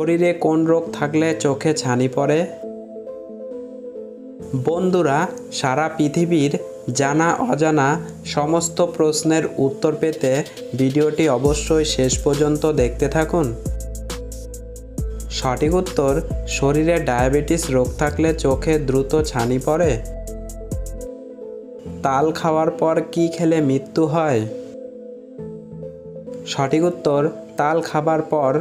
শরীরে কোন রোগ থাকলে চোখে ছানি পড়ে? বন্ধুরা, সারা পৃথিবীর জানা অজানা সমস্ত প্রশ্নের উত্তর পেতে ভিডিওটি অবশ্যই শেষ পর্যন্ত দেখতে থাকুন। সঠিক উত্তর, শরীরে ডায়াবেটিস রোগ থাকলে চোখে দ্রুত ছানি পড়ে। তাল খাওয়ার পর কি খেলে মৃত্যু হয়? সঠিক উত্তর, তাল খাবার পর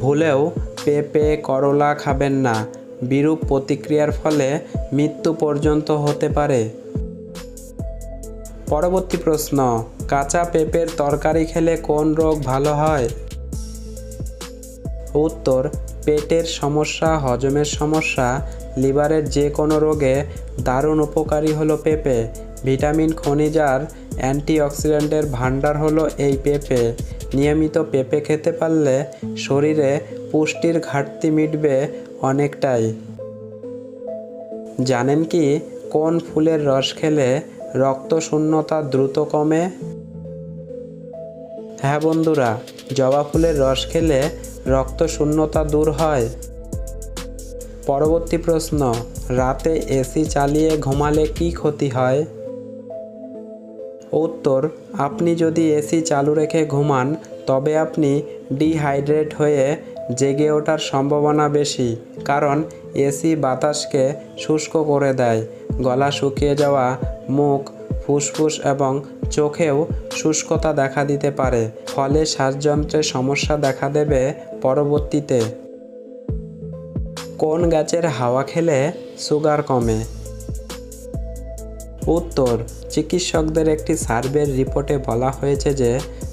ভুলেও পেঁপে করলা খাবেন না, বিরূপ প্রতিক্রিয়ার ফলে মৃত্যু পর্যন্ত হতে পারে। পরবর্তী প্রশ্ন, কাঁচা পেঁপের তরকারি খেলে কোন রোগ ভালো হয়? উত্তর, পেটের সমস্যা, হজমের সমস্যা, লিভারের যে কোনো রোগে দারুণ উপকারী হলো পেঁপে। ভিটামিন, খনিজ আর অ্যান্টিঅক্সিডেন্টের ভাণ্ডার হলো এই পেঁপে। নিয়মিত পেঁপে খেতে পারলে শরীরে পুষ্টির ঘাটতি মিটবে অনেকটাই। জানেন কি কোন ফুলের রস খেলে রক্তশূন্যতা দ্রুত কমে? হ্যাঁ বন্ধুরা, জবা ফুলের রস খেলে রক্তশূন্যতা দূর হয়। পরবর্তী প্রশ্ন, রাতে এসি চালিয়ে ঘুমালে কি ক্ষতি হয়? উত্তর, আপনি যদি এসি চালু রেখে ঘুমান তবে আপনি ডিহাইড্রেট হয়ে জেগে ওঠার সম্ভাবনা বেশি, কারণ এসি বাতাসকে শুষ্ক করে দেয়। গলা শুকিয়ে যাওয়া, মুখ, ফুসফুস এবং চোখেও শুষ্কতা দেখা দিতে পারে, ফলে শ্বাসযন্ত্রের সমস্যা দেখা দেবে পরবর্তীতে। কোন গাছের হাওয়া খেলে সুগার কমে? উত্তর, চিকিৎসকদের একটি সার্ভের রিপোর্টে বলা হয়েছে যে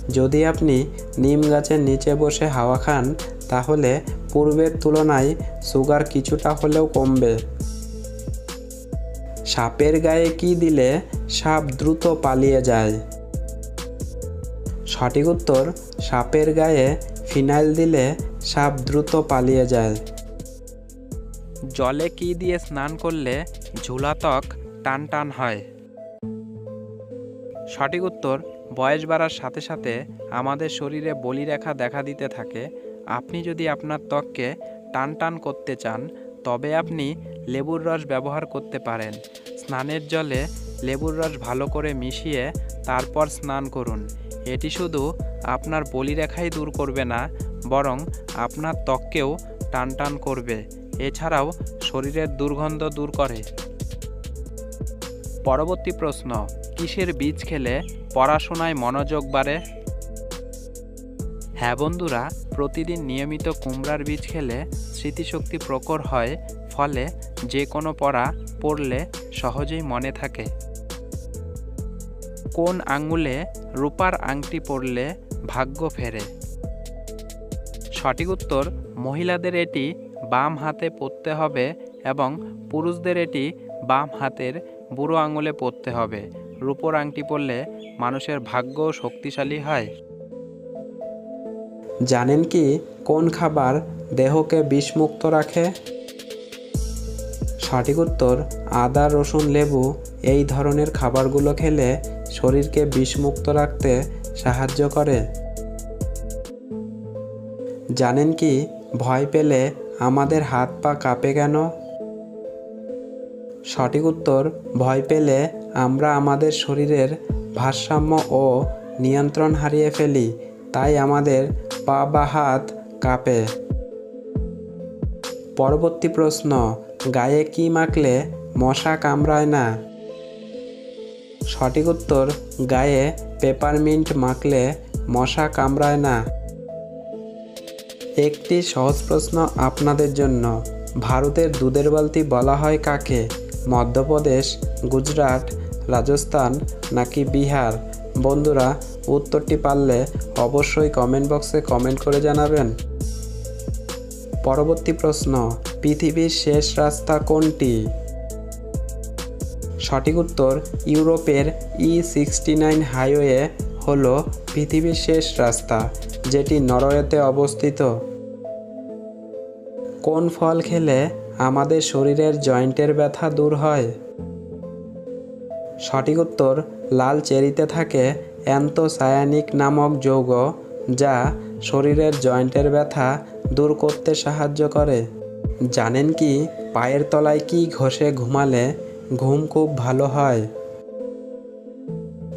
যদি আপনি নিম গাছের নিচে বসে হাওয়া খান তাহলে পূর্বের তুলনায় সুগার কিছুটা হলেও কমবে। সাপের গায়ে কি দিলে সাপ দ্রুত পালিয়ে যায়? সঠিক উত্তর, সাপের গায়ে ফিনাইল দিলে সাপ দ্রুত পালিয়ে যায়। জলে কি দিয়ে স্নান করলে ঝুলা ত্বক টান টান হয়? সঠিক উত্তর, বয়স বাড়ার সাথে সাথে আমাদের শরীরে বলিরেখা দেখা দিতে থাকে। আপনি যদি আপনার ত্বককে টান টান করতে চান তবে আপনি লেবুর রস ব্যবহার করতে পারেন। স্নানের জলে লেবুর রস ভালো করে মিশিয়ে তারপর স্নান করুন। এটি শুধু আপনার বলিরেখাই দূর করবে না, বরং আপনার ত্বককেও টান টান করবে। এছাড়াও শরীরের দুর্গন্ধ দূর করে। পরবর্তী প্রশ্ন, কিসের বীজ খেলে পড়াশোনায় মনোযোগ বাড়ে? হ্যাঁ বন্ধুরা, প্রতিদিন নিয়মিত কুমড়ার বীজ খেলে স্মৃতিশক্তি প্রখর হয়, ফলে যে কোনো পড়া পড়লে সহজেই মনে থাকে। কোন আঙ্গুলে রূপার আংটি পরলে ভাগ্য ফেরে? সঠিক উত্তর, মহিলাদের এটি বাম হাতে পরতে হবে এবং পুরুষদের এটি বাম হাতের বুড়ো আঙুলে পরতে হবে। রূপোর আংটি পরলে মানুষের ভাগ্য শক্তিশালী হয়। জানেন কি কোন খাবার দেহকে বিষমুক্ত রাখে? সঠিক উত্তর, আদা, রসুন, লেবু এই ধরনের খাবারগুলো খেলে শরীরকে বিষমুক্ত রাখতে সাহায্য করে। জানেন কি ভয় পেলে আমাদের হাত পা কাঁপে কেন? সঠিক উত্তর, ভয় পেলে আমরা আমাদের শরীরের ভারসাম্য ও নিয়ন্ত্রণ হারিয়ে ফেলি, তাই আমাদের পা বা হাত কাঁপে। পরবর্তী প্রশ্ন, গায়ে কি মাখলে মশা কামড়ায় না? সঠিক উত্তর, গায়ে পেপারমিন্ট মাখলে মশা কামড়ায় না। একটি সহজ প্রশ্ন আপনাদের জন্য, ভারতের দুধের বালতি বলা হয় কাকে? মধ্যপ্রদেশ, গুজরাট, রাজস্থান নাকি বিহার? বন্ধুরা, উত্তরটি পারলে অবশ্যই কমেন্ট বক্সে কমেন্ট করে জানাবেন। পরবর্তী প্রশ্ন, পৃথিবীর শেষ রাস্তা কোনটি? সঠিক উত্তর, ইউরোপের E69 হাইওয়ে হলো পৃথিবীর শেষ রাস্তা, যেটি নরওয়েতে অবস্থিত। কোন ফল খেলে আমাদের শরীরের জয়েন্টের ব্যথা দূর হয়? সঠিক উত্তর, লাল চেরিতে থাকে অ্যান্থোসায়ানিক নামক যৌগ, যা শরীরের জয়েন্টের ব্যথা দূর করতে সাহায্য করে। জানেন কি পায়ের তলায় কি ঘষে ঘুমালে ঘুম খুব ভালো হয়?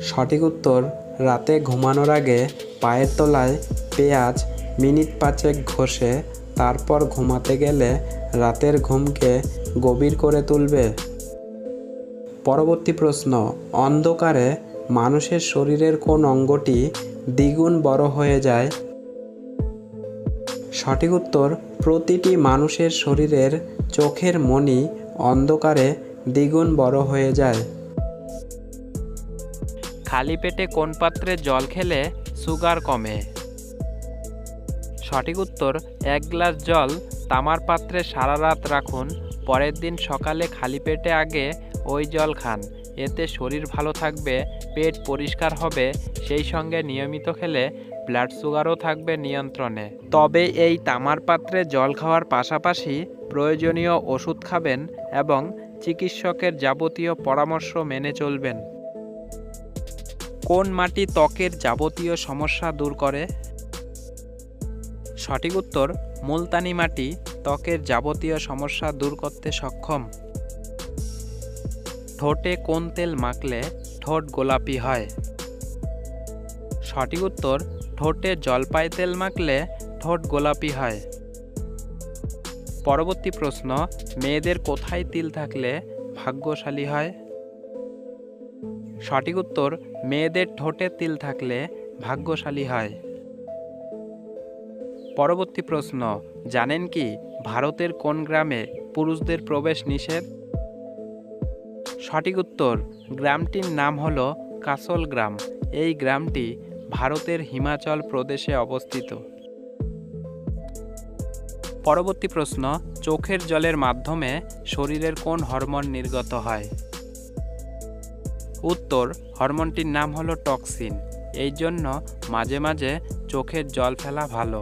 সঠিক উত্তর, রাতে ঘুমানোর আগে পায়ের তলায় পেঁয়াজ মিনিট 5 ঘষে তারপর ঘুমাতে গেলে রাতের ঘুমকে গভীর করে তুলবে। পরবর্তী প্রশ্ন, অন্ধকারে মানুষের শরীরের কোন অঙ্গটি দ্বিগুণ বড় হয়ে যায়? সঠিক উত্তর, প্রতিটি মানুষের শরীরের চোখের মণি অন্ধকারে দ্বিগুণ বড় হয়ে যায়। খালি পেটে কোন পাত্রে জল খেলে সুগার কমে? সঠিক উত্তর, 1 গ্লাস জল তামার পাত্রে সারা রাত রাখুন, পরের দিন সকালে খালি পেটে আগে ওই জল খান। এতে শরীর ভালো থাকবে, পেট পরিষ্কার হবে, সেই সঙ্গে নিয়মিত খেলে ব্লাড সুগারও থাকবে নিয়ন্ত্রণে। তবে এই তামার পাত্রে জল খাওয়ার পাশাপাশি প্রয়োজনীয় ওষুধ খাবেন এবং চিকিৎসকের যাবতীয় পরামর্শ মেনে চলবেন। কোন মাটি ত্বকের যাবতীয় সমস্যা দূর করে? সঠিক উত্তর, মুলতানি মাটি ত্বকের যাবতীয় সমস্যা দূর করতে সক্ষম। ঠোঁটে কোন তেল মাখলে ঠোঁট গোলাপি হয়? সঠিক উত্তর, ঠোঁটে জলপাই তেল মাখলে ঠোঁট গোলাপি হয়। পরবর্তী প্রশ্ন, মেয়েদের কোথায় তিল থাকলে ভাগ্যশালী হয়? সঠিক উত্তর, মেয়েদের ঠোঁটে তিল থাকলে ভাগ্যশালী হয়। পরবর্তী প্রশ্ন, জানেন কি ভারতের কোন গ্রামে পুরুষদের প্রবেশ নিষেধ? সঠিক উত্তর, গ্রামটির নাম হলো কাসল গ্রাম। এই গ্রামটি ভারতের হিমাচল প্রদেশে অবস্থিত। পরবর্তী প্রশ্ন, চোখের জলের মাধ্যমে শরীরের কোন হরমোন নির্গত হয়? উত্তর, হরমোনটির নাম হলো টক্সিন। এই জন্য মাঝে মাঝে চোখের জল ফেলা ভালো।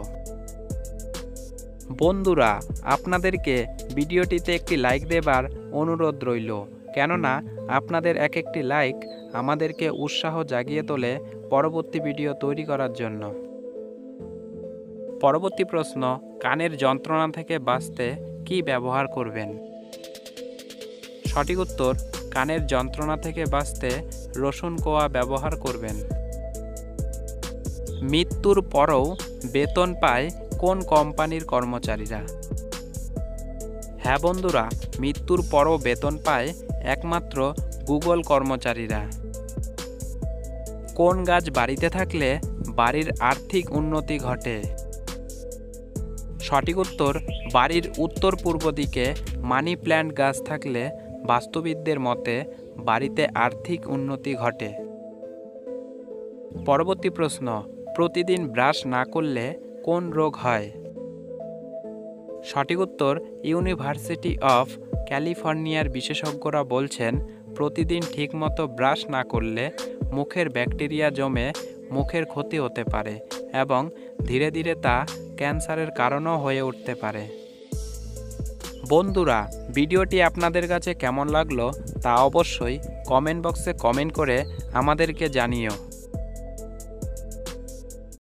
বন্ধুরা, আপনাদেরকে ভিডিওটিতে একটি লাইক দেবার অনুরোধ রইল, কেননা আপনাদের একটি লাইক আমাদেরকে উৎসাহ জাগিয়ে তোলে পরবর্তী ভিডিও তৈরি করার জন্য। পরবর্তী প্রশ্ন, কানের যন্ত্রণা থেকে বাঁচতে কি ব্যবহার করবেন? সঠিক উত্তর, কানের যন্ত্রণা থেকে বাঁচতে রসুন কোয়া ব্যবহার করবেন। মৃত্যুর পরও বেতন পায় কোন কোম্পানির কর্মচারীরা? হ্যাঁ বন্ধুরা, মৃত্যুর পরও বেতন পায় একমাত্র গুগল কর্মচারীরা। কোন গাছ বাড়িতে থাকলে বাড়ির আর্থিক উন্নতি ঘটে? সঠিক উত্তর, বাড়ির উত্তর পূর্ব দিকে মানি প্ল্যান্ট গাছ থাকলে বাস্তুবিদদের মতে বাড়িতে আর্থিক উন্নতি ঘটে। পরবর্তী প্রশ্ন, প্রতিদিন ব্রাশ না করলে কোন রোগ হয়? সঠিক উত্তর, ইউনিভার্সিটি অফ ক্যালিফোর্নিয়ার বিশেষজ্ঞরা বলছেন প্রতিদিন ঠিকমতো ব্রাশ না করলে মুখের ব্যাকটেরিয়া জমে মুখের ক্ষতি হতে পারে এবং ধীরে ধীরে তা ক্যান্সারের কারণও হয়ে উঠতে পারে। বন্ধুরা, ভিডিওটি আপনাদের কাছে কেমন লাগলো তা অবশ্যই কমেন্ট বক্সে কমেন্ট করে আমাদেরকে জানিও।